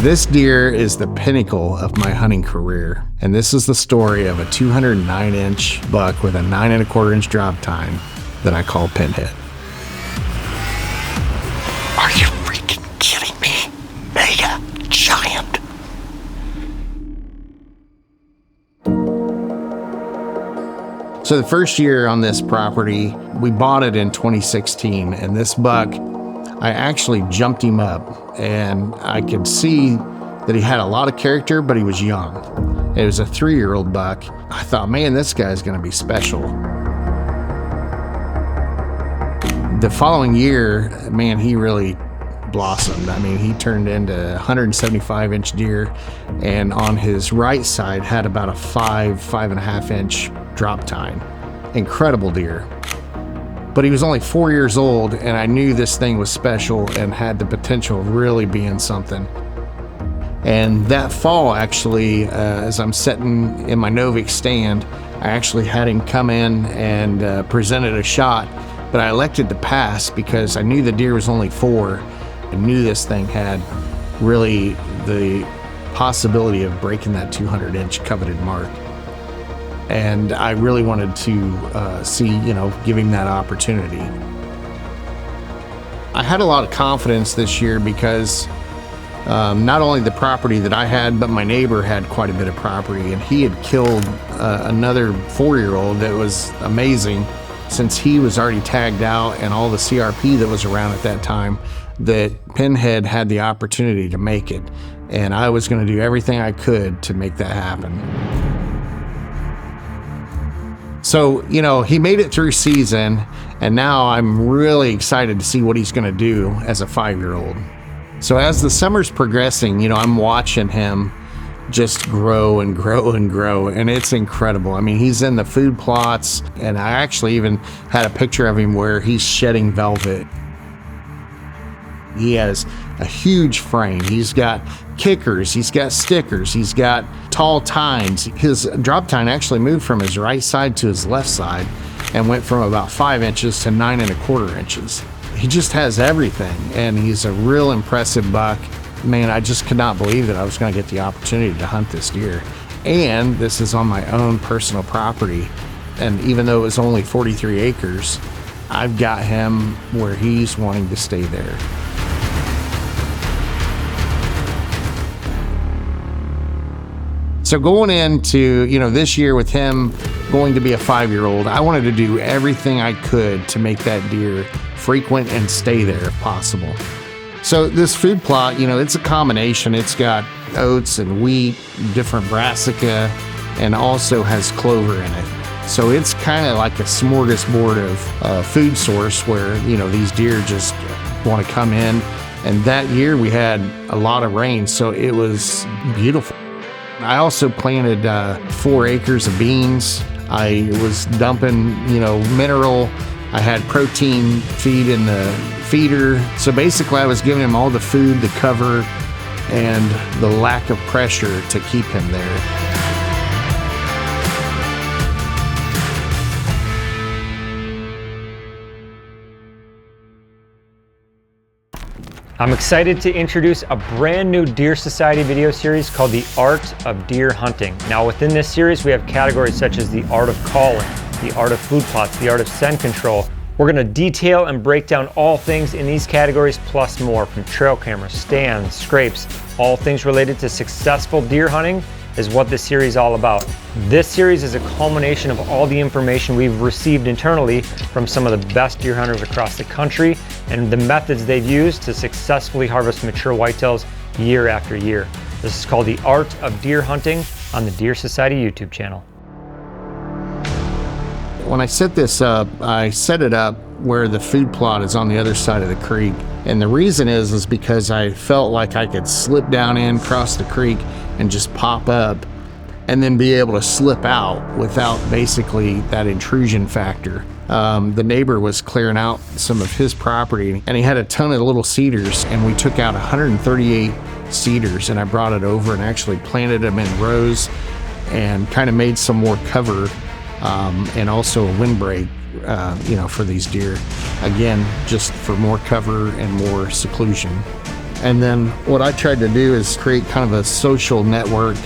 This deer is the pinnacle of my hunting career, and this is the story of a 209-inch buck with a 9 1/4-inch drop tine that I call Pinhead. Are you freaking kidding me? Mega giant. So the first year on this property, we bought it in 2016, and this buck, I actually jumped him up, and I could see that he had a lot of character, but he was young. It was a 3-year-old buck. I thought, man, this guy's gonna be special. The following year, man, he really blossomed. I mean, he turned into a 175-inch deer, and on his right side had about a 5.5-inch drop tine. Incredible deer. But he was only 4 years old, and I knew this thing was special and had the potential of really being something. And that fall, actually, as I'm sitting in my Novik stand, I actually had him come in and presented a shot, but I elected to pass because I knew the deer was only 4. I knew this thing had really the possibility of breaking that 200-inch coveted mark. And I really wanted to see, give him that opportunity. I had a lot of confidence this year because not only the property that I had, but my neighbor had quite a bit of property, and he had killed another 4-year-old that was amazing, since he was already tagged out and all the CRP that was around at that time, that Pinhead had the opportunity to make it. And I was going to do everything I could to make that happen. So, he made it through season, and now I'm really excited to see what he's going to do as a 5-year-old. So as the summer's progressing, I'm watching him just grow and grow and grow, and it's incredible. I mean, he's in the food plots, and I actually even had a picture of him where he's shedding velvet. He has a huge frame. He's got kickers, he's got stickers, he's got tall tines. His drop tine actually moved from his right side to his left side and went from about 5 inches to 9 1/4 inches. He just has everything, and he's a real impressive buck. Man, I just could not believe that I was going to get the opportunity to hunt this deer. And this is on my own personal property. And even though it was only 43 acres, I've got him where he's wanting to stay there. So going into, this year with him going to be a 5-year-old, I wanted to do everything I could to make that deer frequent and stay there if possible. So this food plot, it's a combination. It's got oats and wheat, different brassica, and also has clover in it. So it's kind of like a smorgasbord of food source where, these deer just want to come in. And that year we had a lot of rain, so it was beautiful. I also planted 4 acres of beans. I was dumping, mineral. I had protein feed in the feeder. So basically I was giving him all the food, the cover, and the lack of pressure to keep him there. I'm excited to introduce a brand new Deer Society video series called The Art of Deer Hunting. Now within this series we have categories such as the art of calling, the art of food plots, the art of scent control. We're going to detail and break down all things in these categories plus more, from trail cameras, stands, scrapes, all things related to successful deer hunting is what this series is all about. This series is a culmination of all the information we've received internally from some of the best deer hunters across the country and the methods they've used to successfully harvest mature whitetails year after year. This is called The Art of Deer Hunting on the Deer Society YouTube channel. When I set this up, I set it up where the food plot is on the other side of the creek. And the reason is because I felt like I could slip down in, cross the creek, and just pop up, and then be able to slip out without basically that intrusion factor. The neighbor was clearing out some of his property, and he had a ton of little cedars, and we took out 138 cedars, and I brought it over and actually planted them in rows and kind of made some more cover, and also a windbreak, for these deer. Again, just for more cover and more seclusion. And then what I tried to do is create kind of a social network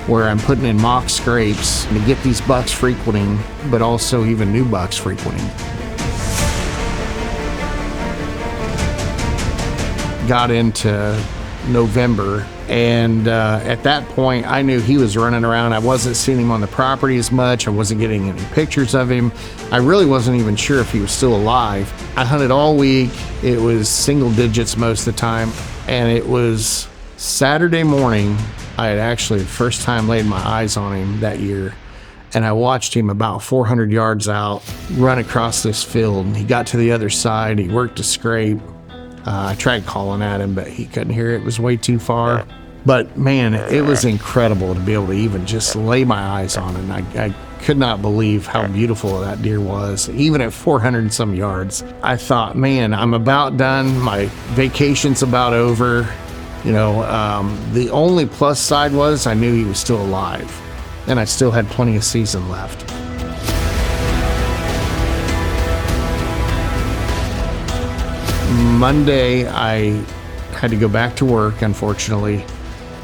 where I'm putting in mock scrapes to get these bucks frequenting, but also even new bucks frequenting. Got into November, and at that point I knew he was running around. I wasn't seeing him on the property as much. I wasn't getting any pictures of him. I really wasn't even sure if he was still alive. I hunted all week. It was single digits most of the time, and it was Saturday morning. I had actually the first time laid my eyes on him that year, and I watched him about 400 yards out run across this field. He got to the other side. He worked a scrape. I tried calling at him, but he couldn't hear it. It was way too far. But man, it was incredible to be able to even just lay my eyes on him. I could not believe how beautiful that deer was, even at 400 and some yards. I thought, man, I'm about done. My vacation's about over. You know, the only plus side was I knew he was still alive, and I still had plenty of season left. Monday, I had to go back to work, unfortunately,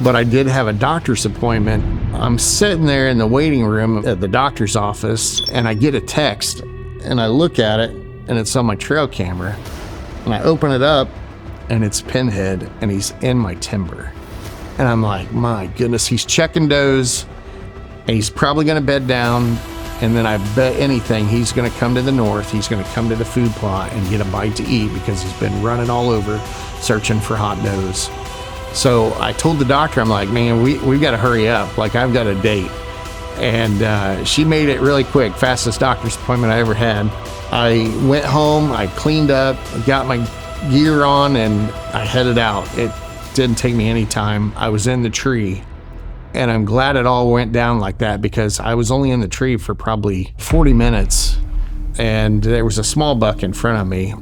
but I did have a doctor's appointment. I'm sitting there in the waiting room at the doctor's office, and I get a text, and I look at it, and it's on my trail camera, and I open it up, and it's Pinhead, and he's in my timber. And I'm like, my goodness, he's checking does, and he's probably gonna bed down. And then I bet anything he's going to come to the north. He's going to come to the food plot and get a bite to eat because he's been running all over searching for hot does. So I told the doctor, I'm like, man, we got to hurry up. Like, I've got a date. And she made it really quick. Fastest doctor's appointment I ever had. I went home, I cleaned up, got my gear on, and I headed out. It didn't take me any time. I was in the tree. And I'm glad it all went down like that because I was only in the tree for probably 40 minutes, and there was a small buck in front of me,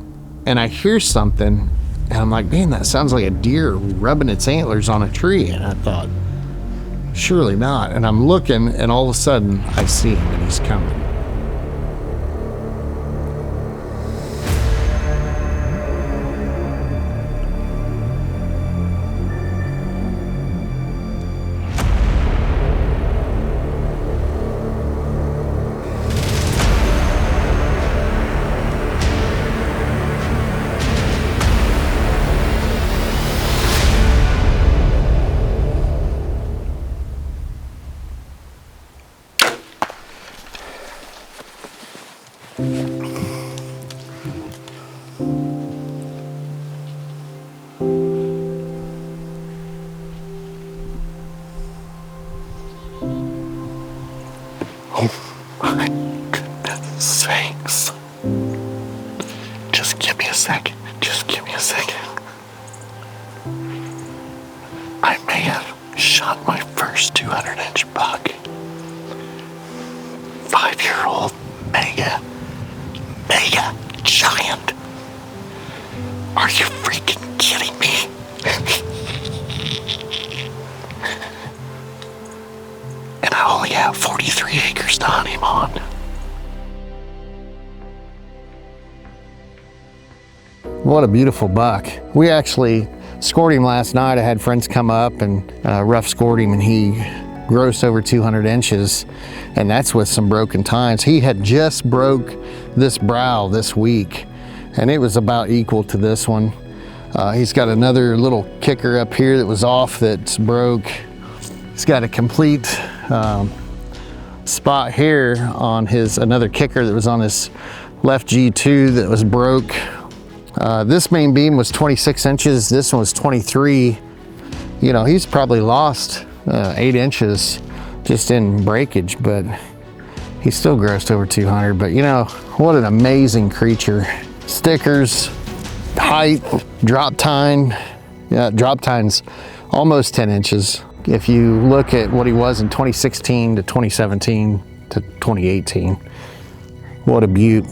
and I hear something, and I'm like, man, that sounds like a deer rubbing its antlers on a tree. And I thought, surely not. And I'm looking, and all of a sudden I see him, and he's coming. My goodness sakes. Just give me a second. Just give me a second. I may have shot my first 200-inch buck. 5-year-old mega giant. Are you freaking kidding me? And I only have 43 acres to hunt him on. What a beautiful buck. We actually scored him last night. I had friends come up and rough scored him, and he grossed over 200 inches, and that's with some broken tines. He had just broke this brow this week, and it was about equal to this one. He's got another little kicker up here that was off that's broke. He's got a complete spot here on his another kicker that was on his left G2 that was broke. This main beam was 26 inches. This one was 23. You know, he's probably lost 8 inches just in breakage, but he still grossed over 200. But you know, what an amazing creature. Stickers, height, drop tine. Yeah, drop tine's almost 10 inches. If you look at what he was in 2016 to 2017 to 2018, what a beaut.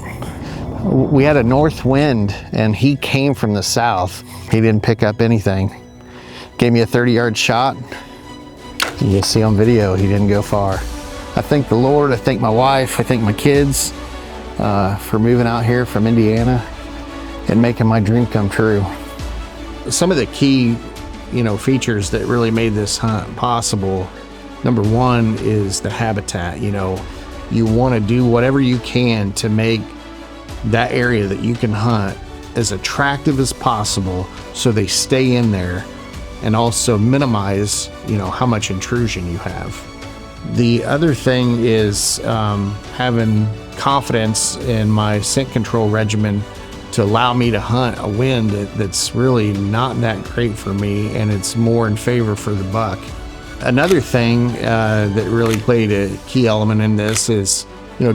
We had a north wind and he came from the south. He didn't pick up anything. Gave me a 30-yard shot. You can see on video, he didn't go far. I thank the Lord, I thank my wife, I thank my kids for moving out here from Indiana and making my dream come true. some of the key, features that really made this hunt possible. Number one is the habitat. You want to do whatever you can to make that area that you can hunt as attractive as possible so they stay in there, and also minimize, how much intrusion you have. The other thing is having confidence in my scent control regimen to allow me to hunt a wind that's really not that great for me, and it's more in favor for the buck. Another thing that really played a key element in this is,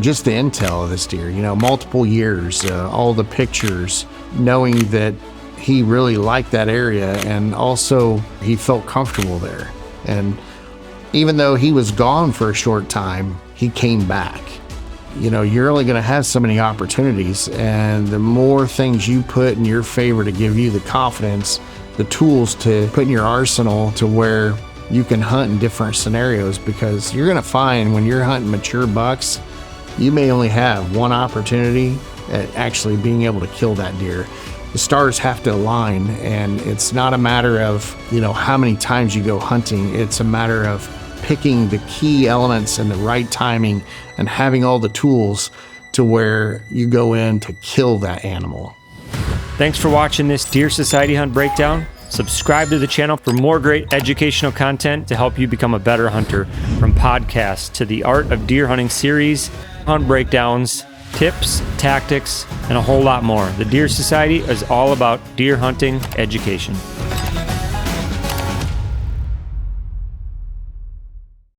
just the intel of this deer, multiple years, all the pictures, knowing that he really liked that area, and also he felt comfortable there. And even though he was gone for a short time, he came back. You're only going to have so many opportunities, and the more things you put in your favor to give you the confidence, the tools to put in your arsenal to where you can hunt in different scenarios, because you're going to find when you're hunting mature bucks, you may only have one opportunity at actually being able to kill that deer. The stars have to align, and it's not a matter of, how many times you go hunting. It's a matter of picking the key elements and the right timing and having all the tools to where you go in to kill that animal. Thanks for watching this Deer Society Hunt Breakdown. Subscribe to the channel for more great educational content to help you become a better hunter, from podcasts to the Art of Deer Hunting series, hunt breakdowns, tips, tactics, and a whole lot more. The Deer Society is all about deer hunting education.